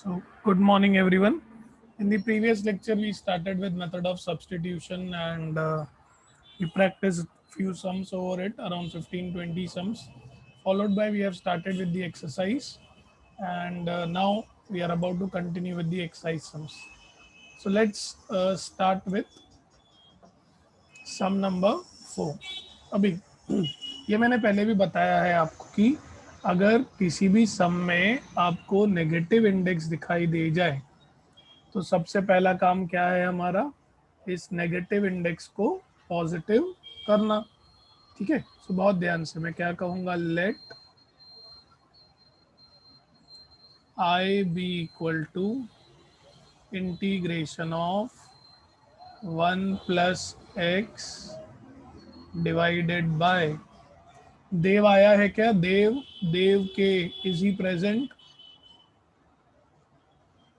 So, good morning, everyone. In the previous lecture, we started with method of substitution and we practiced few sums over it, around 15-20 sums. Followed by we have started with the exercise, and now we are about to continue with the exercise sums. So let's start with sum number 4। अभी ये मैंने पहले भी बताया है आपको कि अगर किसी भी सम में आपको नेगेटिव इंडेक्स दिखाई दे जाए तो सबसे पहला काम क्या है हमारा, इस नेगेटिव इंडेक्स को पॉजिटिव करना। ठीक है, सो बहुत ध्यान से मैं क्या कहूँगा, let I be equal to integration of 1 + x divided by, Dev आया है क्या, देव, देव के is he present?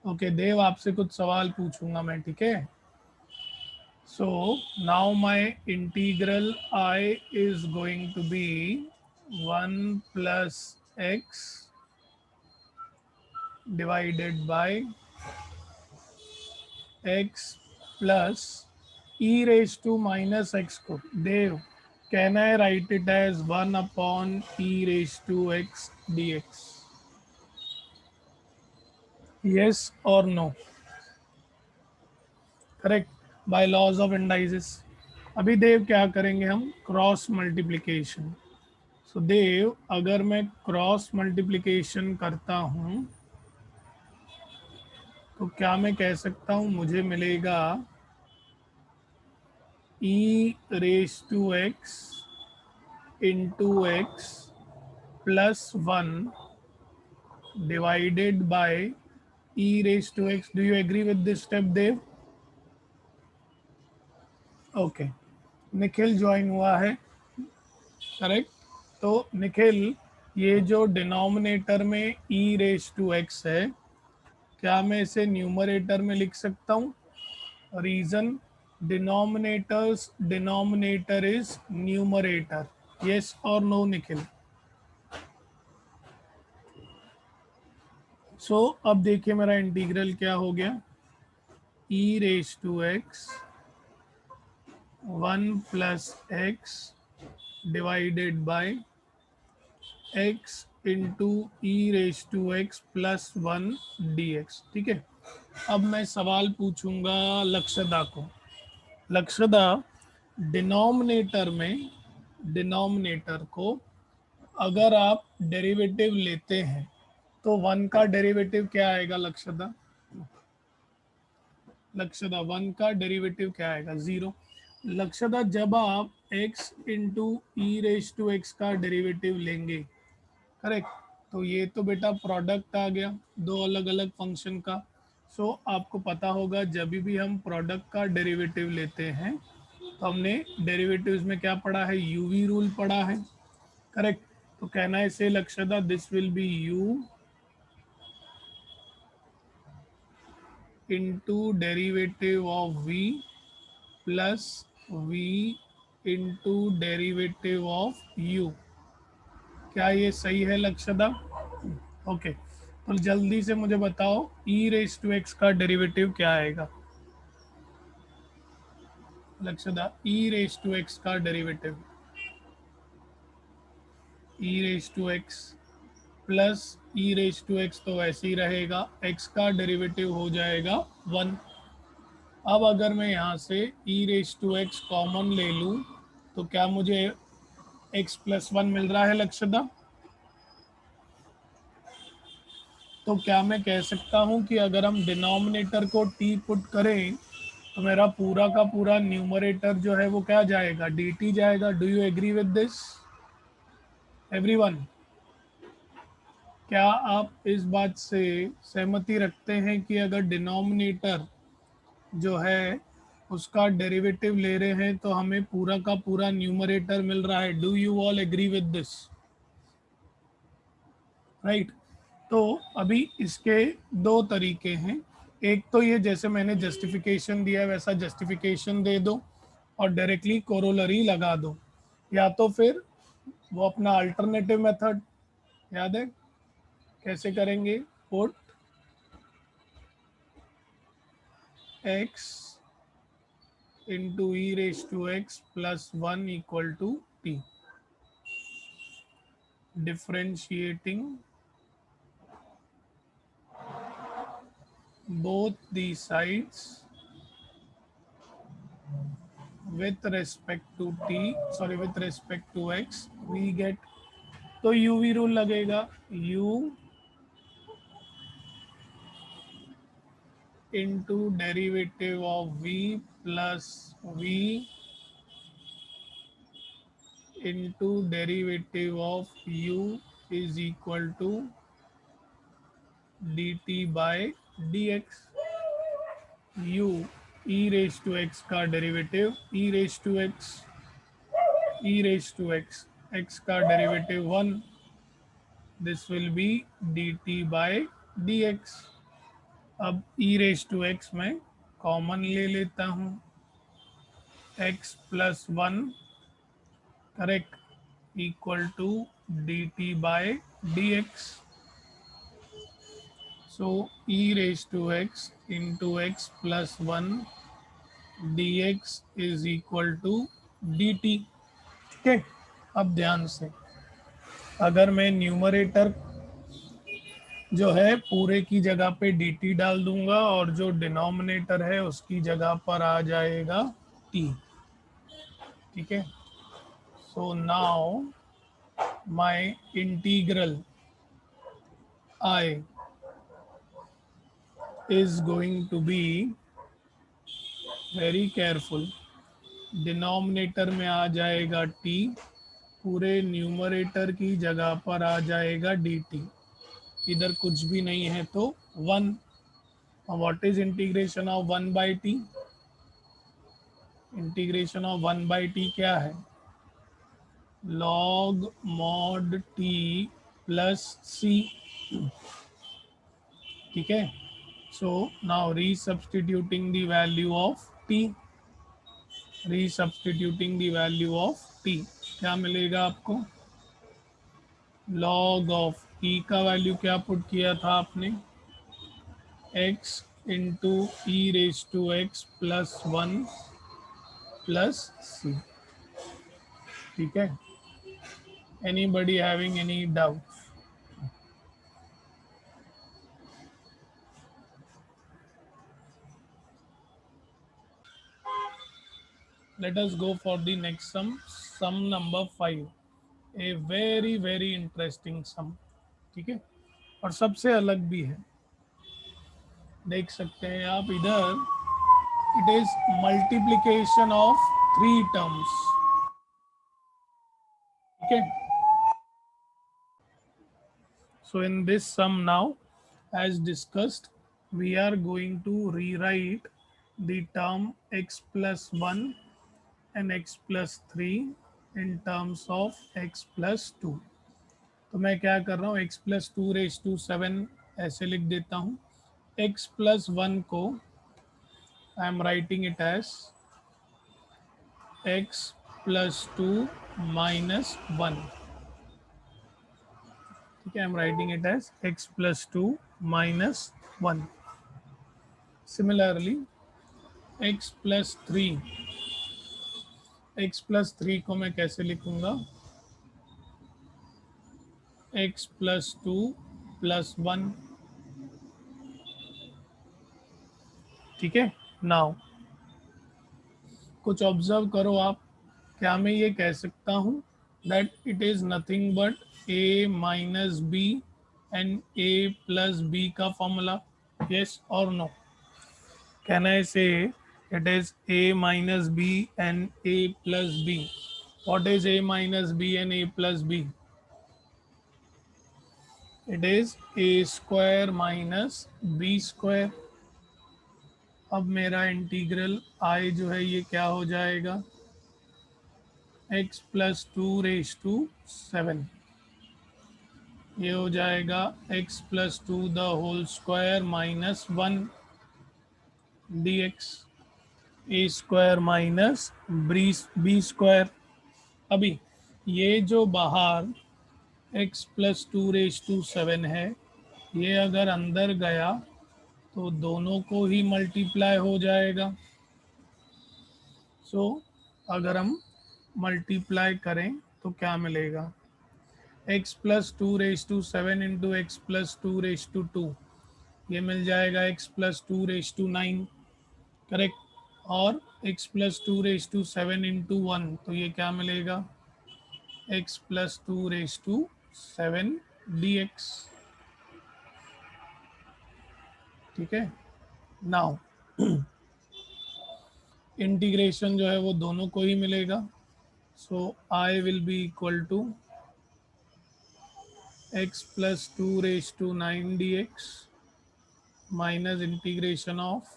Okay Dev, आपसे कुछ सवाल पूछूंगा मैं, ठीक है। So now my integral I is going to be 1 + x divided by x plus e raised to minus x को देव, can I write it as 1/e raised to x dx? Yes or no? Correct, by laws of indices. अभी देव क्या करेंगे हम, cross multiplication. सो देव, अगर मैं cross multiplication करता हूँ तो क्या मैं कह सकता हूँ मुझे मिलेगा e raise to x into x plus 1 divided by e raise to x. Do you agree with this step Dev? Okay, Nikhil join हुआ है, करेक्ट। तो निखिल, ये जो डिनोमिनेटर में e रेस टू एक्स है, क्या मैं इसे न्यूमरेटर में लिख सकता हूँ? Reason, denominator is numerator. Yes और नो निखिल? सो अब देखिए मेरा इंटीग्रल क्या हो गया, e raise to x 1 + x divided by x into e raise to x plus 1 dx। ठीक है, अब मैं सवाल पूछूंगा लक्षदा को। लक्षदा, डिनोमिनेटर को अगर आप डेरिवेटिव लेते हैं तो 1 का डेरिवेटिव क्या आएगा लक्षदा? लक्षदा 1 का डेरिवेटिव क्या आएगा? 0। लक्षदा, जब आप x into e raise to x का डेरिवेटिव लेंगे, करेक्ट, तो ये तो बेटा प्रोडक्ट आ गया दो अलग अलग फंक्शन का। सो आपको पता होगा जब भी हम प्रोडक्ट का डेरिवेटिव लेते हैं तो हमने डेरिवेटिव्स में क्या पढ़ा है, यूवी रूल पढ़ा है, करेक्ट। तो कहना है से लक्षदा, this will be u into derivative of v plus v into derivative of u। क्या ये सही है लक्षदा? ओके, तो जल्दी से मुझे बताओ e रेस टू एक्स का डेरिवेटिव क्या आएगा Lakshada? e raise to x का derivative, e raise to x plus e raise to x तो वैसे ही रहेगा, x का डेरिवेटिव हो जाएगा 1। अब अगर मैं यहाँ से ई रेस टू एक्स कॉमन ले लूँ तो क्या मुझे x प्लस 1 मिल रहा है लक्षदा? तो क्या मैं कह सकता हूँ कि अगर हम डिनोमिनेटर को t पुट करें तो मेरा पूरा का पूरा न्यूमरेटर जो है वो क्या जाएगा, dt जाएगा। Do you agree with this everyone? क्या आप इस बात से सहमति रखते हैं कि अगर डिनोमिनेटर जो है उसका डेरिवेटिव ले रहे हैं तो हमें पूरा का पूरा न्यूमरेटर मिल रहा है? Do you all agree with this? Right. तो अभी इसके दो तरीके हैं, एक तो ये जैसे मैंने जस्टिफिकेशन दिया है वैसा जस्टिफिकेशन दे दो और डायरेक्टली कोरोलरी लगा दो, या तो फिर वो अपना अल्टरनेटिव मेथड याद है कैसे करेंगे, put x into e raised to x plus 1 equal to t. Differentiating both the sides with respect to with respect to x, we get, तो uv रूल लगेगा, u into derivative of v plus v into derivative of u is equal to dt by dx. u e raised to x का derivative e raised to x का derivative 1, this will be dt by dx. अब e raised to x में common ले लेता हूँ, x plus 1 correct equal to dt by dx. So e raised to x into x plus 1 dx is equal to dt. ठीक है, अब ध्यान से, अगर मैं न्यूमरेटर जो है पूरे की जगह पे dt डाल दूंगा और जो डिनोमिनेटर है उसकी जगह पर आ जाएगा t. ठीक है, so now my integral I is going to be very careful. Denominator में आ जाएगा t, पूरे न्यूमरेटर की जगह पर आ जाएगा dt, इधर कुछ भी नहीं है तो 1. What is integration of 1 by t? Integration of 1 by t क्या है? log mod t plus c. ठीक है, so now resubstituting the value of t, resubstituting the value of t क्या मिलेगा आपको? log ऑफ e का वैल्यू क्या put किया था आपने? x into e raise to x plus 1 plus c. ठीक है, anybody having any doubt? Let us go for the next sum number 5. A very very interesting sum. ठीक है, और सबसे अलग भी है, देख सकते हैं आप इधर. It is multiplication of 3 terms. ठीक है, so in this sum now, as discussed, we are going to rewrite the term x plus 1 and x plus 3 in terms of x plus 2. तो मैं क्या कर रहा हूँ, x प्लस 2 रेज टू 7 ऐसे लिख देता हूँ. x प्लस 1 को I am writing it as x plus 2 minus 1. ठीक है, I am writing it as x plus 2 minus 1. Similarly x plus 3 को मैं कैसे लिखूंगा? x plus 2 plus 1. ठीक है, नाउ कुछ ऑब्जर्व करो आप. क्या मैं ये कह सकता हूँ that it is nothing but a minus b and a plus b का फॉर्मूला? यस और no? Can I say it is a minus b and a plus b? What is a minus b and a plus b? It is a square minus b square. अब मेरा integral I जो है ये क्या हो जाएगा? x plus 2 raise to 7. ये हो जाएगा x plus 2 the whole square minus 1 dx, a square minus b square. अभी ये जो बाहर x प्लस 2 रेज टू 7 है, ये अगर अंदर गया तो दोनों को ही मल्टीप्लाई हो जाएगा। सो अगर हम मल्टीप्लाई करें तो क्या मिलेगा, x plus two raise to seven into x plus two raise to two, ये मिल जाएगा x plus two raise to nine, correct. और x plus two raise to seven into one, तो ये क्या मिलेगा, x plus two raise to seven d x. ठीक है, नाउ इंटीग्रेशन जो है वो दोनों को ही मिलेगा। So I will be equal to x plus two raise to nine d x minus integration of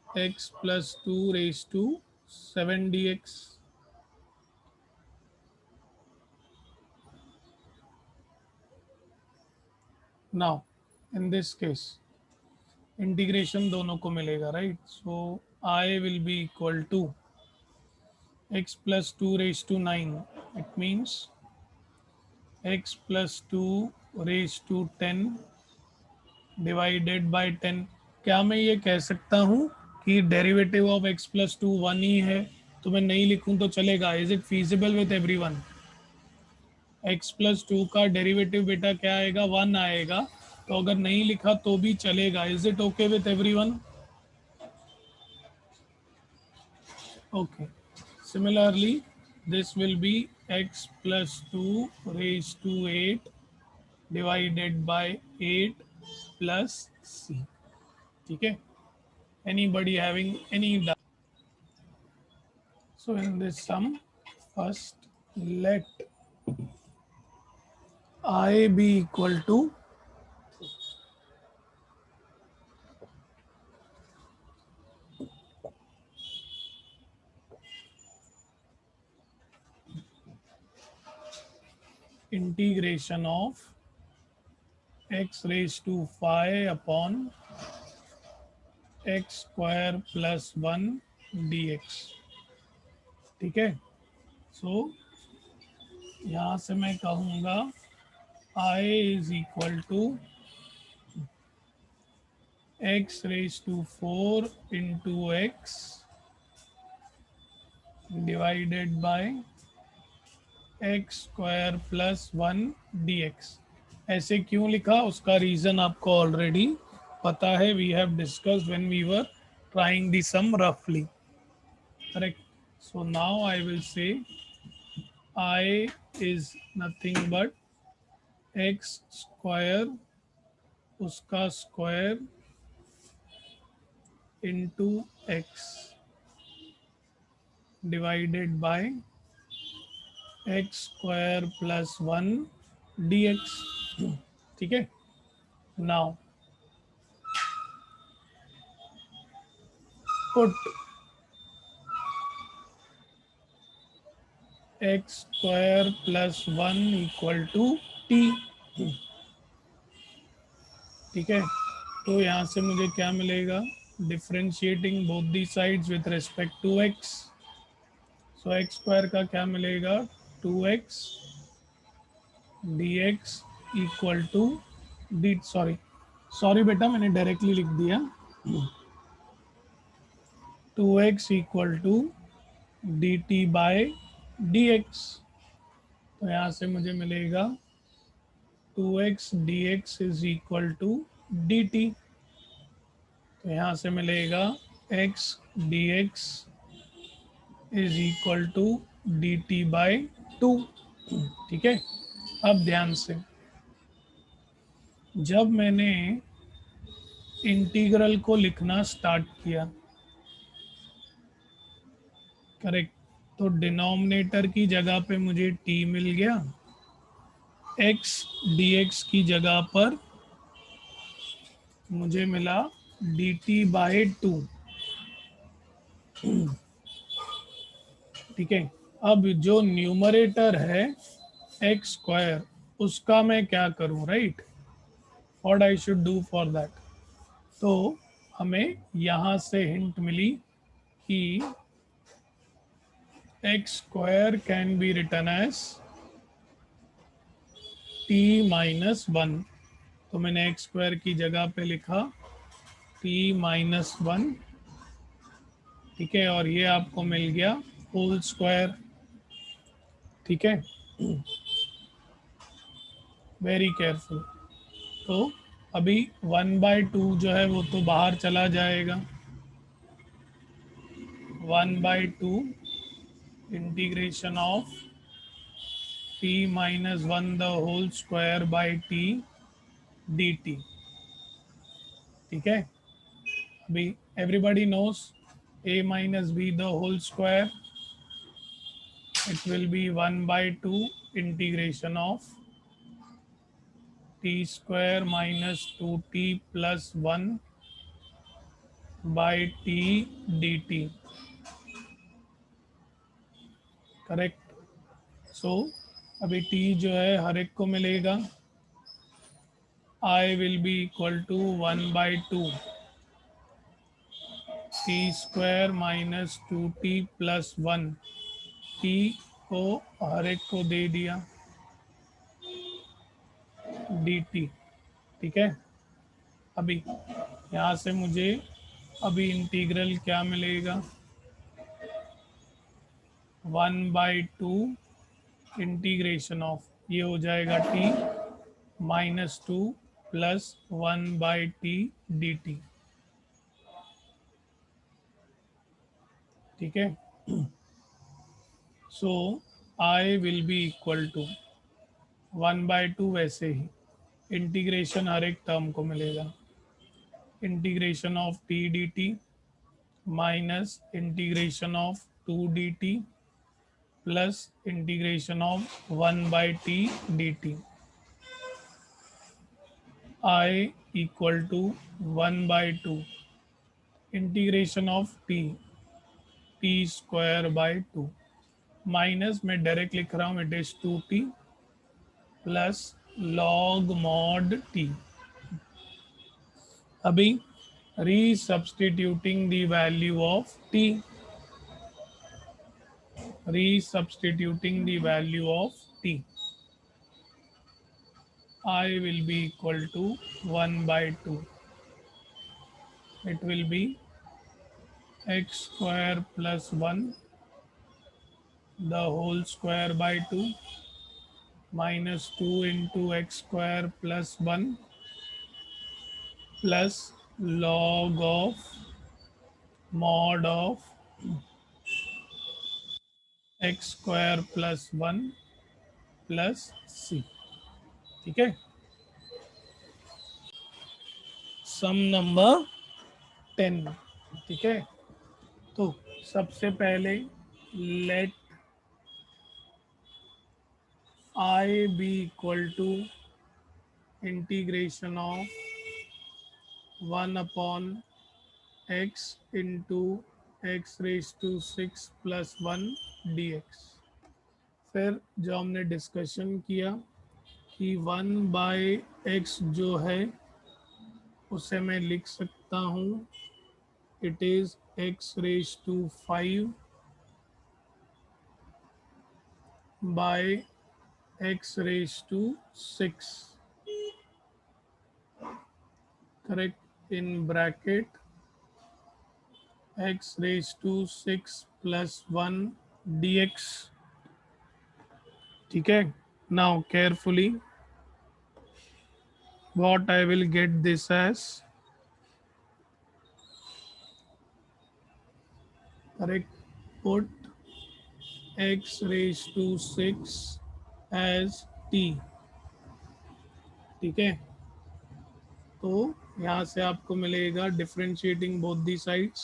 x plus two raise to seven d x. Now in this case integration दोनों को मिलेगा, right. So I will be equal to x plus 2 raised to 9, it means x plus 2 raised to 10 divided by 10। क्या मैं ये कह सकता हूँ कि derivative of x plus two one ही है, तो मैं नहीं लिखूँ तो चलेगा? Is it feasible with everyone? x plus two का डेरिवेटिव बेटा क्या आएगा, वन आएगा, तो अगर नहीं लिखा तो भी चलेगा। Is it okay with everyone? Okay, similarly this will be x plus 2 raised to 8 divided by 8 plus c। ठीक है, anybody having any doubt? So in this sum, first let I be equal to integration of x raised to 5 upon x square plus 1 dx। ठीक है, सो यहाँ से मैं कहूँगा I is equal to x raised to 4 into x divided by x square plus 1 dx। ऐसे क्यों लिखा उसका रीज़न आपको ऑलरेडी पता है, we have discussed when we were trying the sum रफली, correct. So now I will say I is nothing but x square उसका square into x divided by x square plus one d x. ठीक है, now put x square plus one equal to t. ठीक है, तो यहाँ से मुझे क्या मिलेगा, differentiating both the sides with respect to x. So x square का क्या मिलेगा, two x d x equal to d, sorry sorry बेटा मैंने डायरेक्टली लिख दिया, two x equal to d t by d x. तो यहाँ से मुझे मिलेगा two x d x is equal to d t. तो यहाँ से मिलेगा x d x is equal to d t by two. ठीक है, अब ध्यान से, जब मैंने इंटीग्रल को लिखना स्टार्ट किया, करेक्ट, तो डिनोमिनेटर की जगह पे मुझे t मिल गया, x dx की जगह पर मुझे मिला dt बाय टू। ठीक है, अब जो न्यूमरेटर है एक्स स्क्वायर, उसका मैं क्या करूं, right, what I should do for that. तो हमें यहाँ से हिंट मिली कि x square can be written as t minus one. तो मैंने एक्स स्क्वायर की जगह पे लिखा t-1, ठीक है, और ये आपको मिल गया होल स्क्वायर, ठीक है। Very careful. तो अभी 1/2 जो है वो तो बाहर चला जाएगा, 1/2 integration of t-1 the whole square by t dt, ठीक है। अभी everybody knows a minus b the whole square, it will be 1/2 integration of t square minus 2t plus 1 by t dt, correct. सो अभी t जो है हर एक को मिलेगा, I will be equal to 1/2 t square minus 2t plus 1, t को हर एक को दे दिया dt, ठीक है। अभी यहाँ से मुझे अभी इंटीग्रल क्या मिलेगा, 1/2 इंटीग्रेशन ऑफ ये हो जाएगा t-2 प्लस 1/t dt, ठीक है। So I will be equal to 1/2, वैसे ही इंटीग्रेशन हर एक टर्म को मिलेगा, integration of t dt minus integration of 2 dt plus integration of 1/t dt, I equal to 1/2 integration of t square by 2 minus मैं direct लिख रहा हूँ, it is 2t plus log mod t। अभी resubstituting the value of t, resubstituting the value of t, I will be equal to 1/2, it will be x square plus 1 the whole square by 2 minus 2 into x square plus 1 plus log of mod of x square plus 1 plus c, ठीक है। सम number 10, ठीक है। तो सबसे पहले let I be equal to integration of 1 upon x into x raised to 6 plus 1 dx। फिर जो हमने डिस्कशन किया कि 1/x जो है उसे मैं लिख सकता हूँ, it is x raise to 5 by x raise to 6, correct, in bracket x raise to 6 plus 1 dx, ठीक है। Now carefully what I will get this as, correct, put x raised to 6 as t, ठीक है। तो यहाँ से आपको मिलेगा differentiating both the sides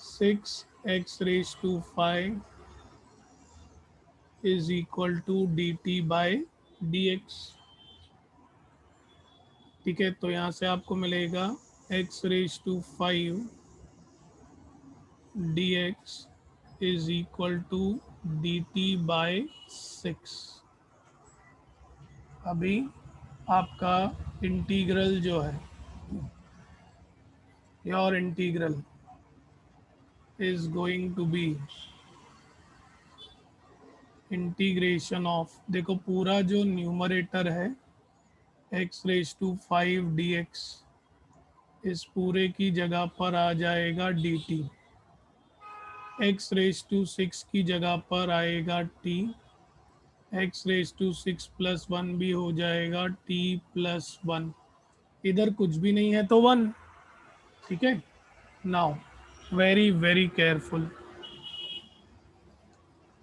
6x raised to 5 is equal to dt by dx, ठीक है। तो यहाँ से आपको मिलेगा x raised to 5 dx is equal to dt by 6। अभी आपका इंटीग्रल जो है, your integral is going to be integration of, देखो पूरा जो न्यूमरेटर है x raise to 5 d x, इस पूरे की जगह पर आ जाएगा d t. X raise to 6 की जगह पर आएगा टी, एक्स रेज टू 6+1 भी हो जाएगा t+1। इधर कुछ भी नहीं है तो 1। ठीक है, नाउ वेरी वेरी केयरफुल।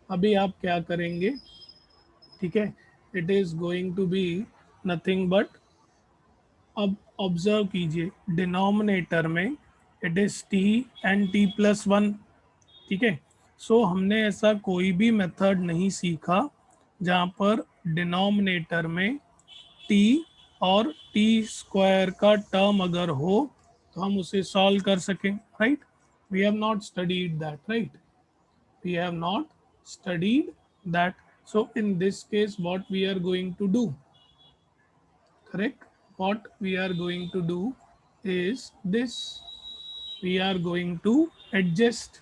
अभी आप क्या करेंगे, ठीक है, it is going to be nothing but, अब ऑब्जर्व कीजिए डिनोमिनेटर में it is t and t+1। ठीक है, सो हमने ऐसा कोई भी मेथड नहीं सीखा जहाँ पर डिनोमिनेटर में टी और टी स्क्वायर का टर्म अगर हो तो हम उसे सॉल्व कर सकें, right. We have not studied that, right, we have not studied that. So in this case what we are going to do, correct, what we are going to do is this, we are going to adjust,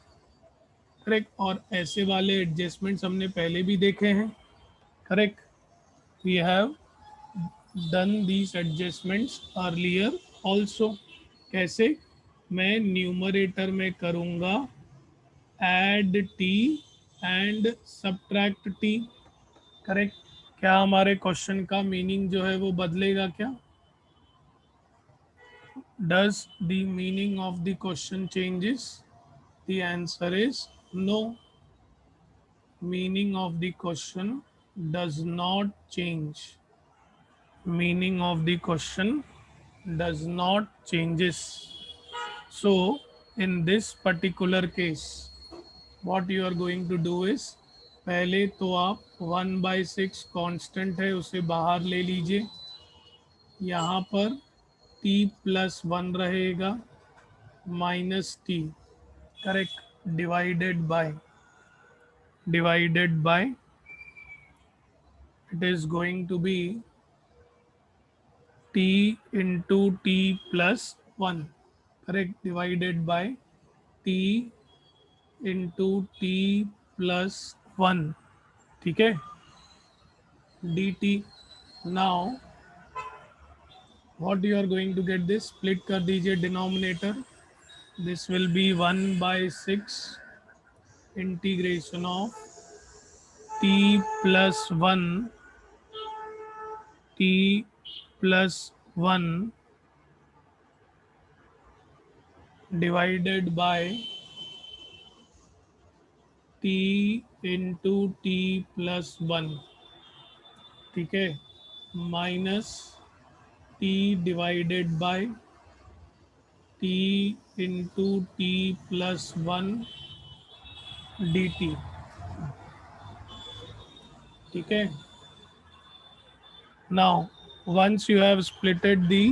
correct. और ऐसे वाले adjustments हमने पहले भी देखे हैं, correct, we have done these adjustments earlier also. कैसे, मैं न्यूमरेटर में करूँगा add t and subtract t, correct. क्या हमारे क्वेश्चन का मीनिंग जो है वो बदलेगा क्या? Does the meaning of the question changes? The answer is no, meaning of the question does not change, meaning of the question does not changes. So in this particular case what you are going to do is, पहले तो आप 1/6 constant है उसे बाहर ले लीजिए, यहाँ पर t+1 रहेगा minus t, correct, divided by it is going to be t into t+1, correct, divided by t into t+1, ठीक है, dt। Now what you are going to get this, split कर दीजिए denominator, this will be 1/6 integration of t+1 t+1 divided by t into t+1, ठीक है, minus t divided by t into t+1 dt, ठीक है। Now once you have splitted the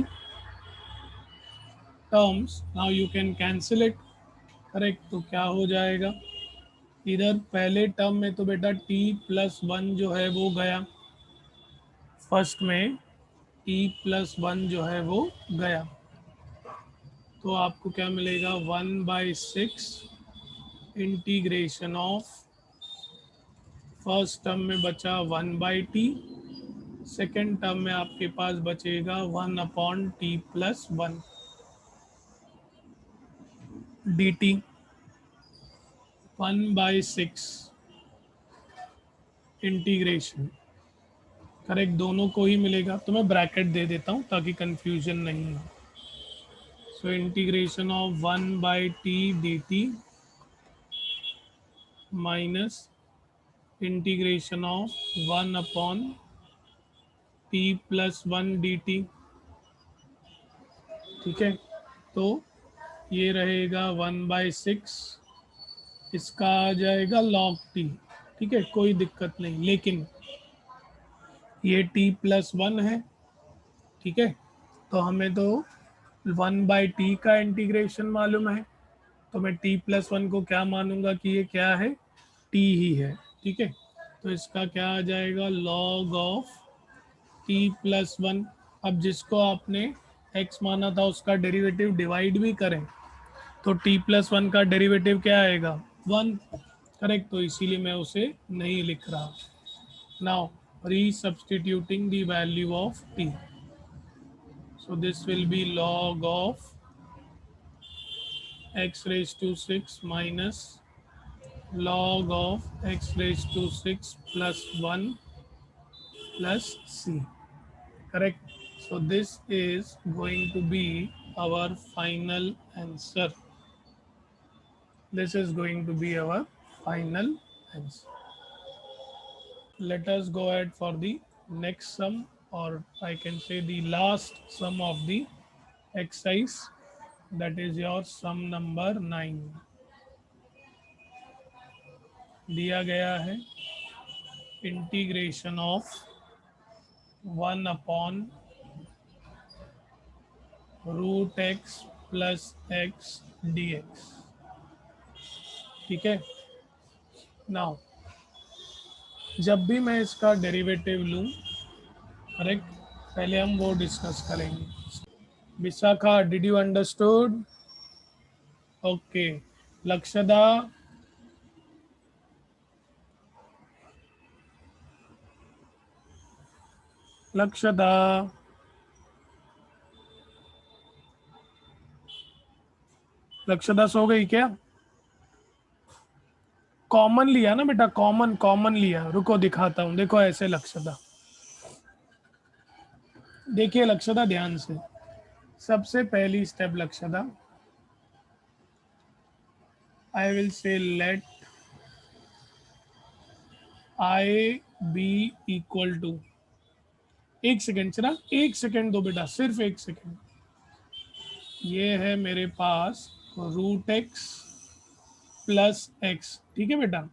terms, now you can cancel it, correct. तो क्या हो जाएगा, इधर पहले टर्म में तो बेटा t+1 जो है वो गया, फर्स्ट में t+1 जो है वो गया, तो आपको क्या मिलेगा, 1/6 इंटीग्रेशन ऑफ, फर्स्ट टर्म में बचा 1/t, सेकेंड टर्म में आपके पास बचेगा 1/t+1 dt, 1/6 इंटीग्रेशन, करेक्ट, दोनों को ही मिलेगा, तो मैं ब्रैकेट दे देता हूँ ताकि कंफ्यूजन नहीं हो। So integration of 1/t dt minus integration of 1/t+1 dt, ठीक है। तो ये रहेगा 1/6, इसका आ जाएगा log t, ठीक है, कोई दिक्कत नहीं, लेकिन ये t+1 है, ठीक है, तो हमें तो 1/t का इंटीग्रेशन मालूम है, तो मैं t+1 को क्या मानूंगा कि ये क्या है, t ही है, ठीक है। तो इसका क्या आ जाएगा, log ऑफ t+1। अब जिसको आपने x माना था उसका डेरिवेटिव डिवाइड भी करें तो t+1 का डेरिवेटिव क्या आएगा, 1, करेक्ट, तो इसीलिए मैं उसे नहीं लिख रहा। नाउ री substituting the value of t, So this will be log of x raised to 6 minus log of x raised to 6 plus 1 plus c. Correct. So this is going to be our final answer. This is going to be our final answer. Let us go ahead for the next sum, or I can say the last sum of the exercise. That is your sum number 9. दिया गया है integration of 1/√x plus x dx. ठीक है. Now जब भी मैं इसका derivative लूँ, करेक्ट, पहले हम वो डिस्कस करेंगे. Vishakha, did you understood? Okay. Lakshada, Lakshada, Lakshada सो गई क्या? कॉमन लिया ना बेटा, कॉमन कॉमन लिया. रुको दिखाता हूँ. देखो ऐसे लक्षदा, देखिए लक्षदा ध्यान से. सबसे पहली step Lakshada, I will say let I be equal to. एक सेकेंड चला, एक सेकेंड दो बेटा, सिर्फ एक सेकेंड. ये है मेरे पास रूट एक्स प्लस एक्स. ठीक है बेटा.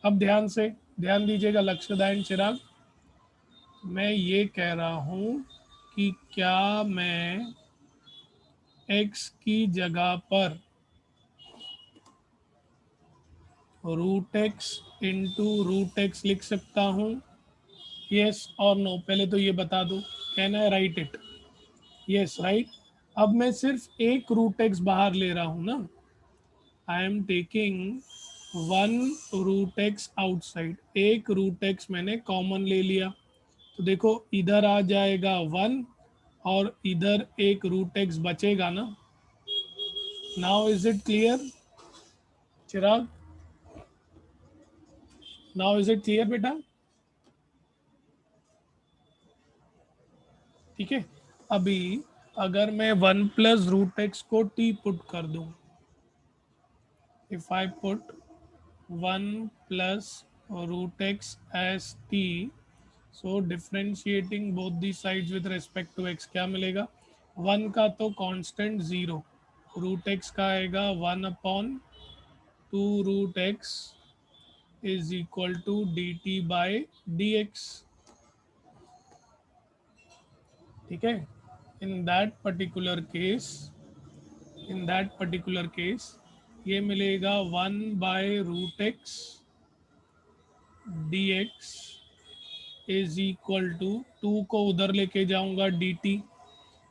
अब ध्यान से ध्यान दीजिएगा लक्षदा एंड चिराग. मैं ये कह रहा हूँ कि क्या मैं x की जगह पर root x into root x लिख सकता हूँ? यस और नो? पहले तो ये बता दो. Can I right it? Yes right. अब मैं सिर्फ एक रूट एक्स बाहर ले रहा हूँ ना. I am taking one root x outside. एक रूट एक्स मैंने कॉमन ले लिया. तो देखो इधर आ जाएगा 1 और इधर एक रूट एक्स बचेगा ना. Now is it clear Chirag? Now is it clear बेटा? ठीक है. अभी अगर मैं 1 + √x को t पुट कर दूं, if I put 1 + √x as t, so differentiating both the sides with respect to x, क्या मिलेगा? 1 का तो कांस्टेंट 0, रूट एक्स का आएगा 1/2√x is equal to dt/dx. ठीक है. In that particular case, in that particular case ये मिलेगा 1/√x dx is equal to 2 को उधर लेके जाऊंगा dt.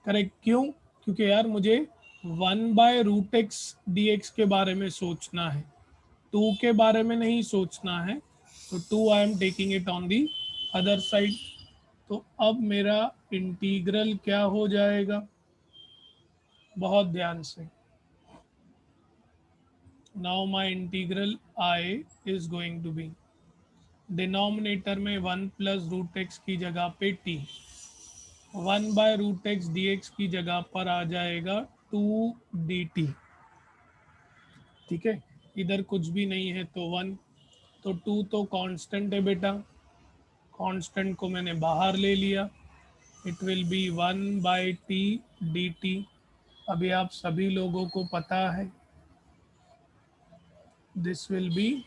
करेक्ट. क्यों? क्योंकि यार मुझे 1/√x dx के बारे में सोचना है, 2 के बारे में नहीं सोचना है. तो 2 आई am taking it on the other side. तो अब मेरा इंटीग्रल क्या हो जाएगा? बहुत ध्यान से. Now my integral I is going to be, denominator में 1 + √x की जगह पे t, 1/√x dx की जगह पर आ जाएगा 2 dt. ठीक है. इधर कुछ भी नहीं है तो 1, तो 2 तो कांस्टेंट है बेटा, कांस्टेंट को मैंने बाहर ले लिया. It will be 1/t dt. अभी आप सभी लोगों को पता है this will B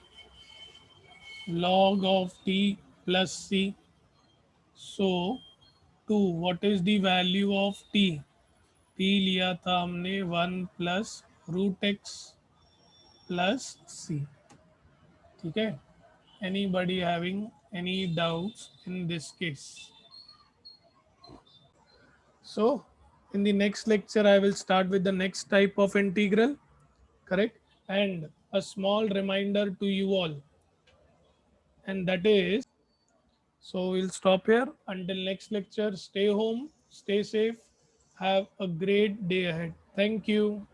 log of t plus c. So 2, what is the value of t? t लिया था हमने 1 + √x plus c. ठीक है. Anybody having any doubts in this case? So in the next lecture I will start with the next type of integral. Correct. And a small reminder to you all, and that is, so we'll stop here until next lecture. Stay home, stay safe, have a great day ahead. Thank you.